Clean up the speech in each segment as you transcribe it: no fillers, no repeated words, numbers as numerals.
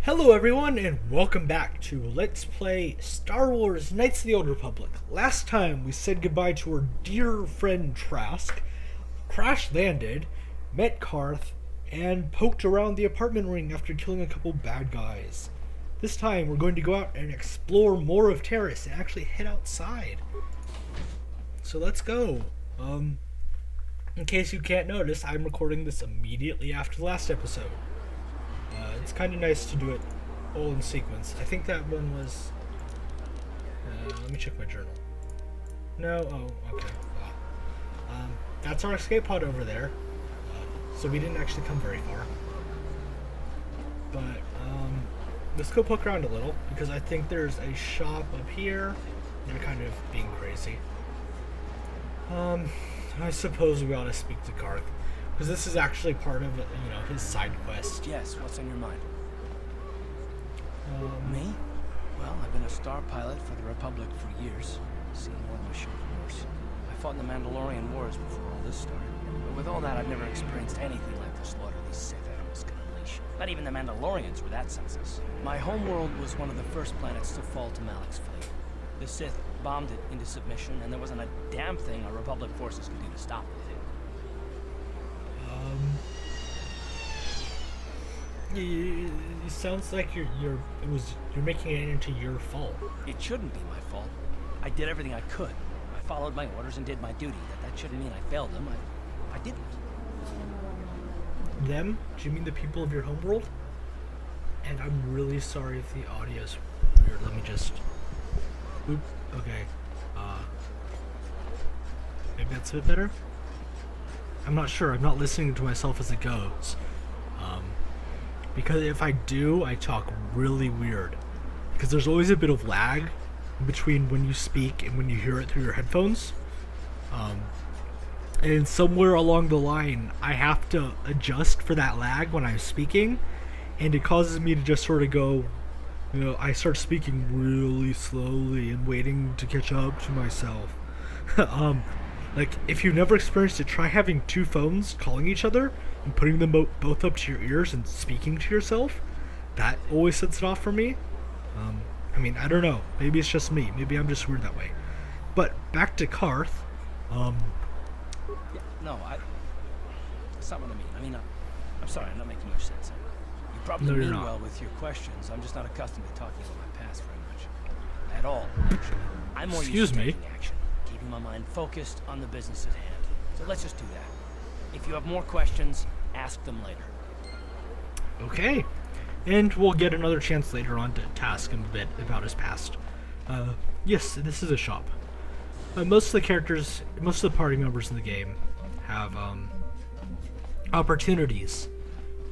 Hello everyone and welcome back to Let's Play Star Wars Knights of the Old Republic. Last time we said goodbye to our dear friend Trask, crash landed, met Karth, and poked around the apartment ring after killing a couple bad guys. This time we're going to go out and explore more of Terrace and actually head outside. So let's go. In case you can't notice, I'm recording this immediately after the last episode. It's kind of nice to do it all in sequence. I think that one was... let me check my journal. No? Oh, okay. That's our escape pod over there. So we didn't actually come very far. But, let's go poke around a little, because I think there's a shop up here. They're kind of being crazy. I suppose we ought to speak to Karth. Because this is actually part of, his side quest. Yes, what's on your mind? Me? Well, I've been a star pilot for the Republic for years. Seen more than a ship course. I fought in the Mandalorian Wars before all this started. But with all that, I've never experienced anything like the slaughter these Sith animals can unleash. Not even the Mandalorians were that senseless. My homeworld was one of the first planets to fall to Malik's fleet. The Sith bombed it into submission, and there wasn't a damn thing our Republic forces could do to stop it. It sounds like you're making it into your fault. It shouldn't be my fault. I did everything I could. I followed my orders and did my duty. That shouldn't mean I failed them. I didn't. Them? Do you mean the people of your homeworld? And I'm really sorry if the audio's weird. Let me just... Oop. Okay. Maybe that's a bit better? I'm not sure. I'm not listening to myself as it goes. Because if I do, I talk really weird. Because there's always a bit of lag between when you speak and when you hear it through your headphones. And somewhere along the line, I have to adjust for that lag when I'm speaking. And it causes me to just sort of go, I start speaking really slowly and waiting to catch up to myself. Like, if you've never experienced it, try having two phones calling each other and putting them both up to your ears and speaking to yourself. That always sets it off for me. I mean, I don't know. Maybe it's just me. Maybe I'm just weird that way. But back to Karth. Yeah, no, that's not what I mean. I mean, I'm sorry, I'm not making much sense. You probably mean well with your questions. I'm just not accustomed to talking about my past very much. At all, actually. I'm more used to taking action. Keeping my mind focused on the business at hand. So let's just do that. If you have more questions, ask them later. Okay. And we'll get another chance later on to ask him a bit about his past. Yes, this is a shop. Most of the characters, most of the party members in the game have opportunities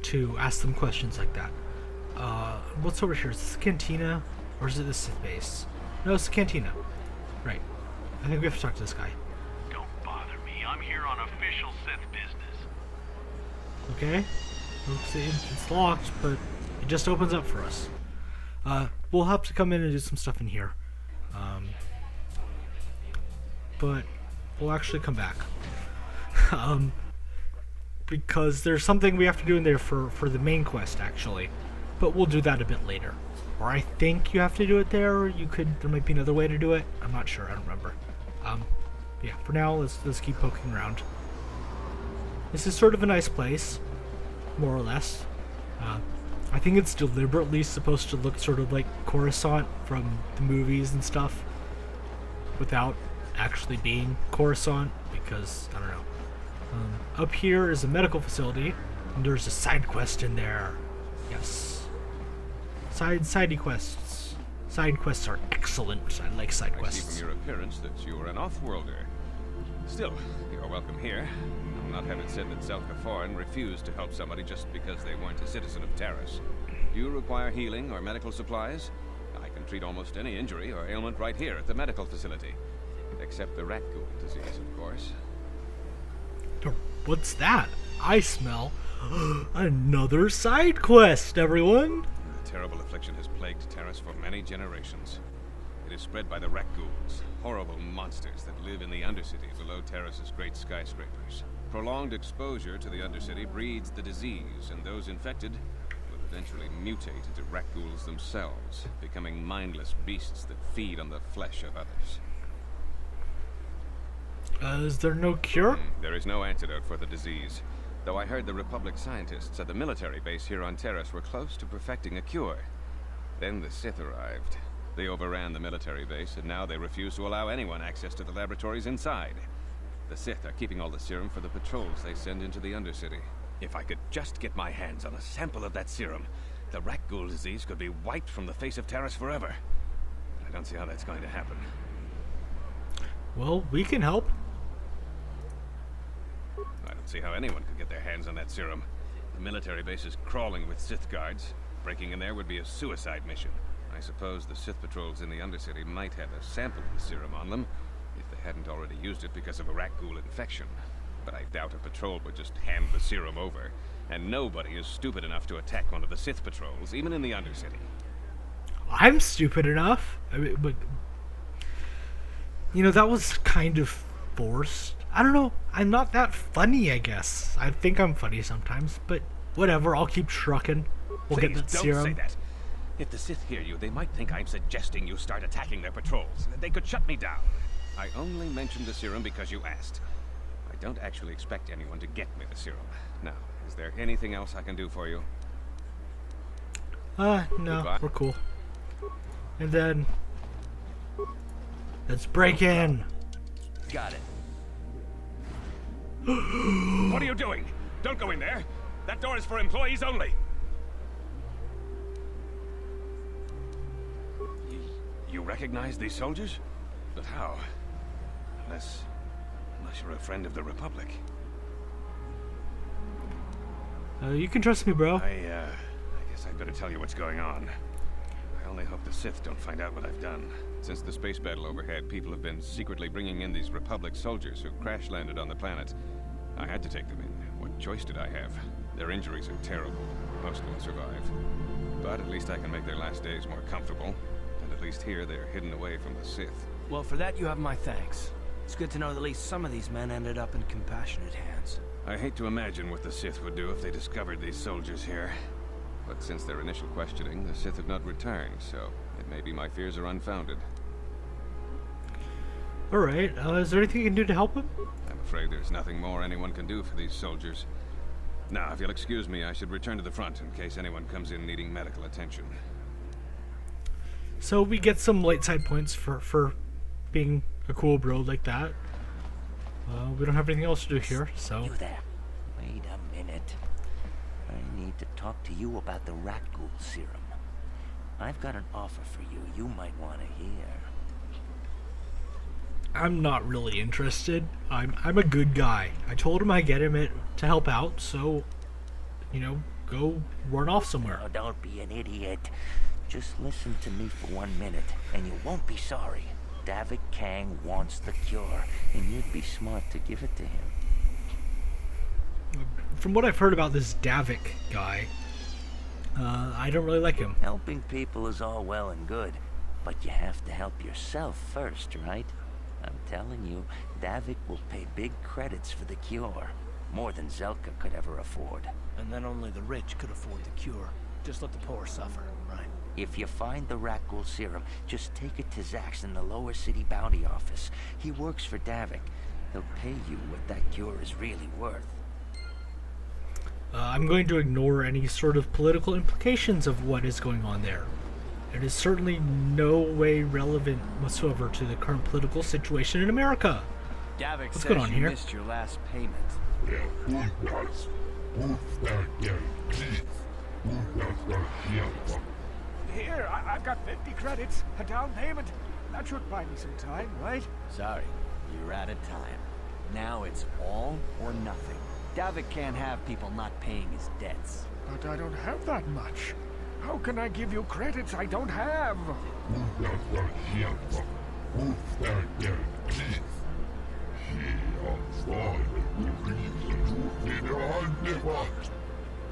to ask them questions like that. What's over here? Is this a cantina? Or is it the Sith base? No, it's the cantina. Right. I think we have to talk to this guy. Don't bother me. I'm here on official Sith business. Okay. Oops, it's locked, but it just opens up for us. We'll have to come in and do some stuff in here. But we'll actually come back. Because there's something we have to do in there for the main quest, actually. But we'll do that a bit later. Or I think you have to do it there, or there might be another way to do it. I'm not sure, I don't remember. Yeah, for now, let's keep poking around. This is sort of a nice place, more or less. I think it's deliberately supposed to look sort of like Coruscant from the movies and stuff, without actually being Coruscant, because, I don't know. Up here is a medical facility, and there's a side quest in there. Yes. Side quests. Side quests are excellent. I like side quests. I see from your appearance that you are an off-worlder. Still, you're welcome here. I'll not have it said that Selkaforan refused to help somebody just because they weren't a citizen of Terrace. Do you require healing or medical supplies? I can treat almost any injury or ailment right here at the medical facility. Except the rat ghoul disease, of course. What's that? I smell another side quest, everyone! The terrible affliction has plagued Terrace for many generations. It is spread by the rat ghouls, horrible monsters that live in the Undercity below Terrace's great skyscrapers. Prolonged exposure to the Undercity breeds the disease, and those infected, with a eventually mutate into rat ghouls themselves, becoming mindless beasts that feed on the flesh of others. Is there no cure? There is no antidote for the disease, though I heard the Republic scientists at the military base here on Terrace were close to perfecting a cure. Then the Sith arrived. They overran the military base, and now they refuse to allow anyone access to the laboratories inside. The Sith are keeping all the serum for the patrols they send into the Undercity. If I could just get my hands on a sample of that serum, the rat ghoul disease could be wiped from the face of Terrace forever. But I don't see how that's going to happen. Well, we can help. I don't see how anyone could get their hands on that serum. The military base is crawling with Sith guards. Breaking in there would be a suicide mission. I suppose the Sith patrols in the Undercity might have a sample of the serum on them, if they hadn't already used it because of a rat ghoul infection. But I doubt a patrol would just hand the serum over. And nobody is stupid enough to attack one of the Sith patrols, even in the Undercity. I'm stupid enough. I mean, but you know, that was kind of forced. I don't know. I'm not that funny, I guess. I think I'm funny sometimes, but whatever. I'll keep trucking. We'll Please get that don't serum. say that. If the Sith hear you, they might think I'm suggesting you start attacking their patrols. They could shut me down. I only mentioned the serum because you asked. I don't actually expect anyone to get me the serum. Now, is there anything else I can do for you? No, Goodbye. we're cool. And then let's break in. Got it. What are you doing? Don't go in there. That door is for employees only. You recognize these soldiers? But how? Unless you're a friend of the Republic. You can trust me, bro. I guess I'd better tell you what's going on. I only hope the Sith don't find out what I've done. Since the space battle overhead, people have been secretly bringing in these Republic soldiers who crash-landed on the planet. I had to take them in. What choice did I have? Their injuries are terrible. Most will survive. But at least I can make their last days more comfortable. And at least here, they're hidden away from the Sith. Well, for that you have my thanks. It's good to know that at least some of these men ended up in compassionate hands. I hate to imagine what the Sith would do if they discovered these soldiers here. But since their initial questioning, the Sith have not returned, so it may be my fears are unfounded. Alright, is there anything you can do to help him? I'm afraid there's nothing more anyone can do for these soldiers. Now, if you'll excuse me, I should return to the front in case anyone comes in needing medical attention. So we get some light side points for being a cool bro like that. We don't have anything else to do here, so... You there. Wait a minute. I need to talk to you about the rat ghoul serum. I've got an offer for you might want to hear. I'm not really interested. I'm a good guy. I told him I'd get him it to help out, so, you know, go run off somewhere. Oh, don't be an idiot. Just listen to me for 1 minute, and you won't be sorry. Davik Kang wants the cure, and you'd be smart to give it to him. From what I've heard about this Davik guy, I don't really like him. Helping people is all well and good, but you have to help yourself first, right? I'm telling you, Davik will pay big credits for the cure. More than Zelka could ever afford. And then only the rich could afford the cure. Just let the poor suffer, right? If you find the rat ghoul serum, just take it to Zax in the lower city bounty office. He works for Davik. He'll pay you what that cure is really worth. I'm going to ignore any sort of political implications of what is going on there. It is certainly no way relevant whatsoever to the current political situation in America. Davik What's says going on you here? missed your last payment. Here, I've got 50 credits, a down payment. That should buy me some time, right? Sorry, you're out of time. Now it's all or nothing. Davik can't have people not paying his debts. But I don't have that much. How can I give you credits I don't have?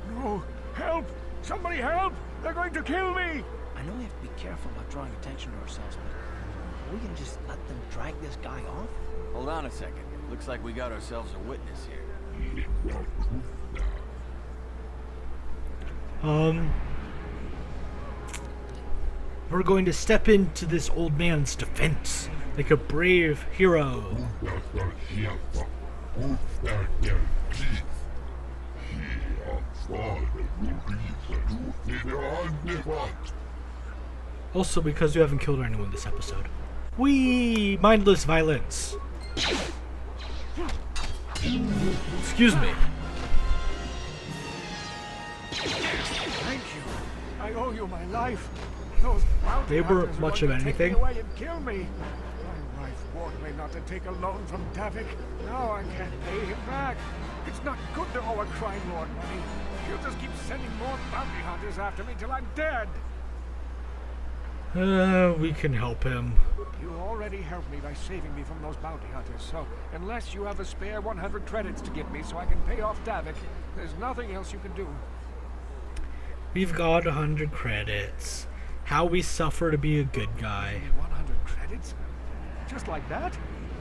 No! Help! Somebody help! They're going to kill me! I know we have to be careful about drawing attention to ourselves, but we can just let them drag this guy off? Hold on a second. Looks like we got ourselves a witness here. We're going to step into this old man's defense like a brave hero. Also, because you haven't killed anyone this episode. Whee! Mindless violence. Excuse me. Thank you. I owe you my life. Those bounty They weren't hunters are much going of to anything. Take me away and kill me. My wife warned me not to take a loan from Davik. Now I can't pay him back. It's not good to owe a crime lord money. He'll just keep sending more bounty hunters after me till I'm dead. We can help him. You already helped me by saving me from those bounty hunters, so unless you have a spare 100 credits to give me so I can pay off Davik, there's nothing else you can do. We've got 100 credits. How we suffer to be a good guy. 100 credits? Just like that?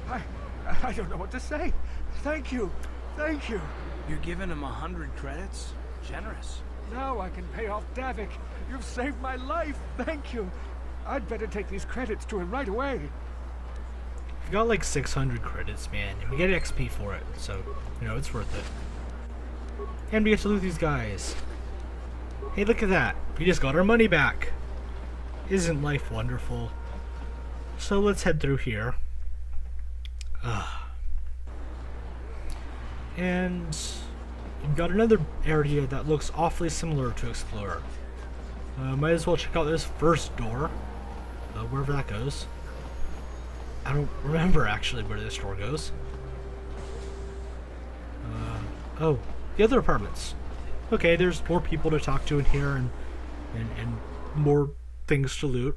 I don't know what to say. Thank you. Thank you. You're giving him 100 credits? Generous. Now I can pay off Davik. You've saved my life. Thank you. I'd better take these credits to him right away. We've got like 600 credits, man, and we get XP for it, so, you know, it's worth it. And we get to loot these guys. Hey, look at that. We just got our money back. Isn't life wonderful? So let's head through here. And we've got another area that looks awfully similar to Explorer. Might as well check out this first door, wherever that goes. I don't remember actually where this door goes. Oh, the other apartments. Okay, there's more people to talk to in here and more things to loot.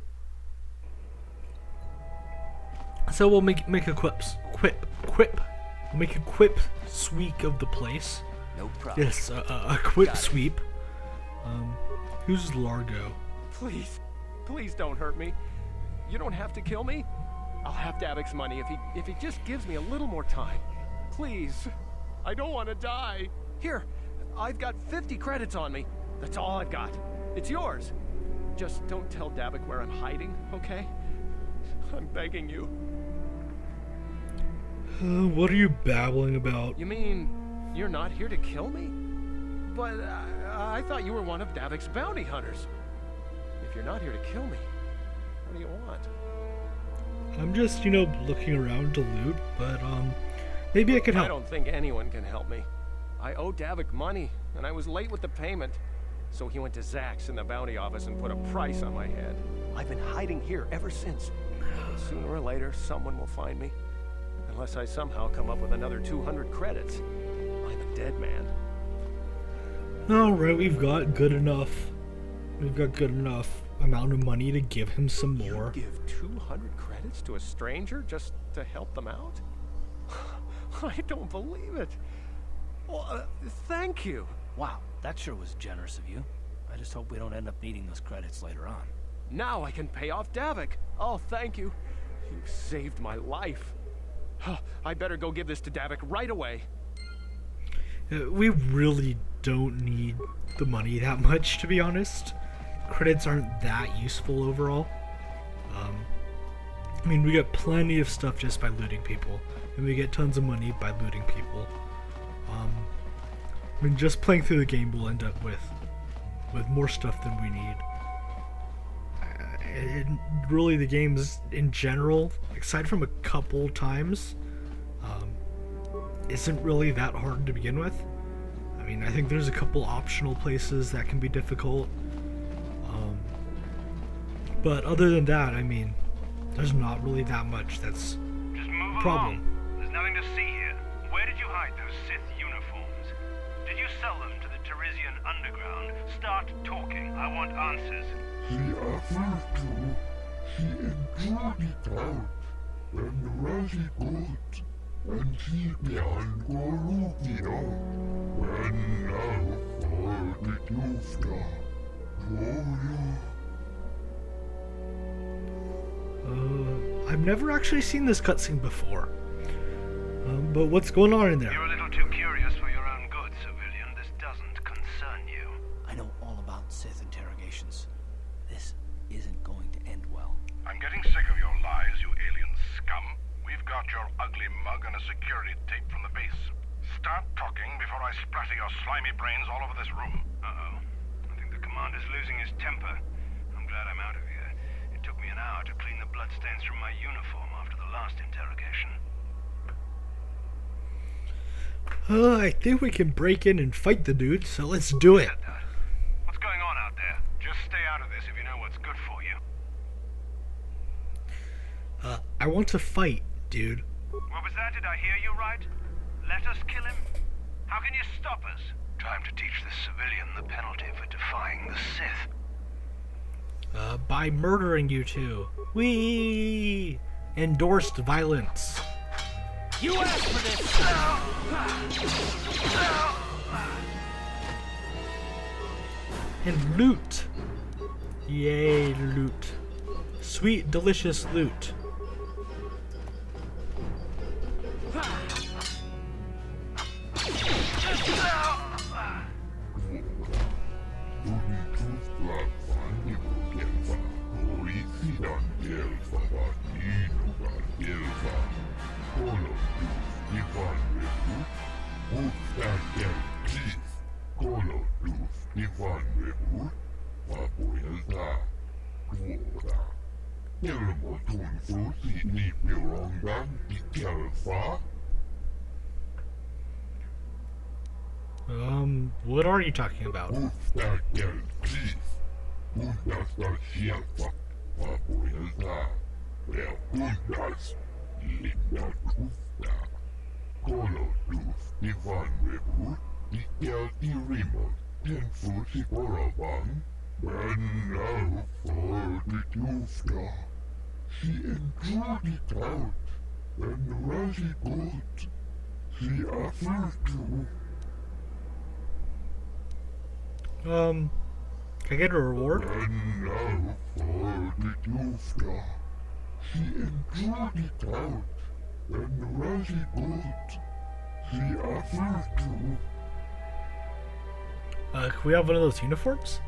So we'll make a quip. We'll make a quip sweep of the place. No problem. Yes, a quip sweep. Who's Largo? Please, please don't hurt me. You don't have to kill me. I'll have Davik's money if he just gives me a little more time. Please, I don't want to die. Here, I've got 50 credits on me. That's all I've got. It's yours. Just don't tell Davik where I'm hiding, okay? I'm begging you. What are you babbling about? You mean you're not here to kill me? But I thought you were one of Davik's bounty hunters. If you're not here to kill me, what do you want? I'm just, you know, looking around to loot, but maybe I can help. I don't think anyone can help me. I owe Davik money, and I was late with the payment. So he went to Zach's in the bounty office and put a price on my head. I've been hiding here ever since. Sooner or later, someone will find me. Unless I somehow come up with another 200 credits. I'm a dead man. Alright, we've got good enough. We've got good enough amount of money to give him some more. You give 200 credits to a stranger just to help them out? I don't believe it. Well, thank you. Wow, that sure was generous of you. I just hope we don't end up needing those credits later on. Now I can pay off Davik. Oh, thank you. You saved my life. I better go give this to Davik right away. We really don't need the money that much, to be honest. Credits aren't that useful overall. I mean, we get plenty of stuff just by looting people, and we get tons of money by looting people. I mean, just playing through the game, we'll end up with more stuff than we need. And really, the games in general, aside from a couple times, isn't really that hard to begin with. I mean, I think there's a couple optional places that can be difficult. But other than that, I mean, there's not really that much that's Just move a problem. along. There's nothing to see here. Where did you hide those Sith uniforms? Did you sell them to the Teresian underground? Start talking. I want answers. He offered to. He endured it out. And really good. And he began Gorubio. When now for the Dufta. I've never actually seen this cutscene before. But what's going on in there? You're a little too curious for your own good, civilian. This doesn't concern you. I know all about Sith interrogations. This isn't going to end ugly mug and a security tape from the base. Start talking before I splatter your slimy brains all over this room. Uh-oh. I think the commander's losing his temper. I'm glad I'm out of here. It took me an hour to clean the bloodstains from my uniform after the last interrogation. I think we can break in and fight the dude, so let's do it. What's going on out there? Just stay out of this if you know what's good for you. I want to fight, dude. What was that? Did I hear you right? Let us kill him? How can you stop us? Time to teach this civilian the penalty for defying the Sith. By murdering you two. We endorsed violence. You asked for this! And loot. Yay, loot. Sweet, delicious loot. What are you talking about? Can I get a reward? Can we have one of those uniforms?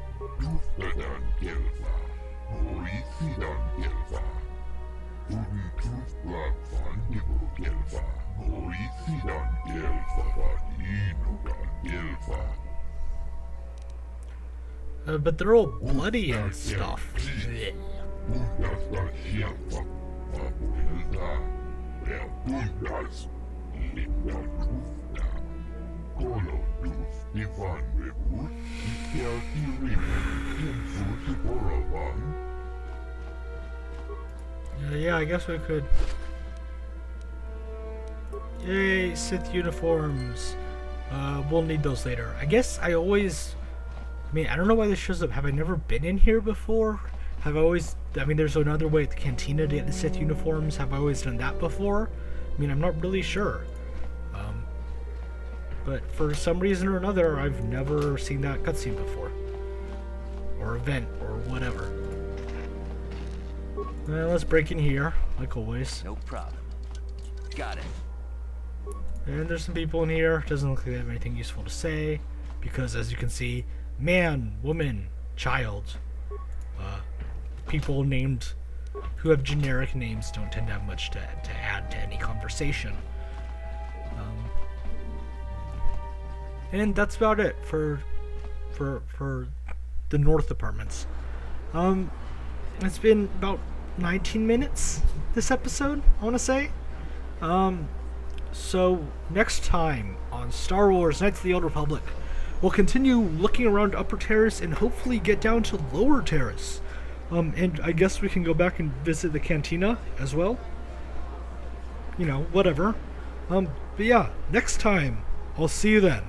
But they're all bloody and stuff. Yeah, I guess we could. Yay, Sith uniforms. We'll need those later. I guess I mean, I don't know why this shows up. Have I never been in here before? I mean, there's another way at the cantina to get the Sith uniforms. Have I always done that before? I mean, I'm not really sure. But for some reason or another, I've never seen that cutscene before. Or event, or whatever. Well, let's break in here, like always. No problem. Got it. And there's some people in here. Doesn't look like they have anything useful to say. Because, as you can see, man, woman, child. People named who have generic names don't tend to have much to add to any conversation. And that's about it for the North apartments. It's been about 19 minutes this episode, I want to say. So next time on Star Wars Knights of the Old Republic, we'll continue looking around Upper Terrace and hopefully get down to Lower Terrace. And I guess we can go back and visit the cantina as well. You know, whatever. But yeah, next time, I'll see you then.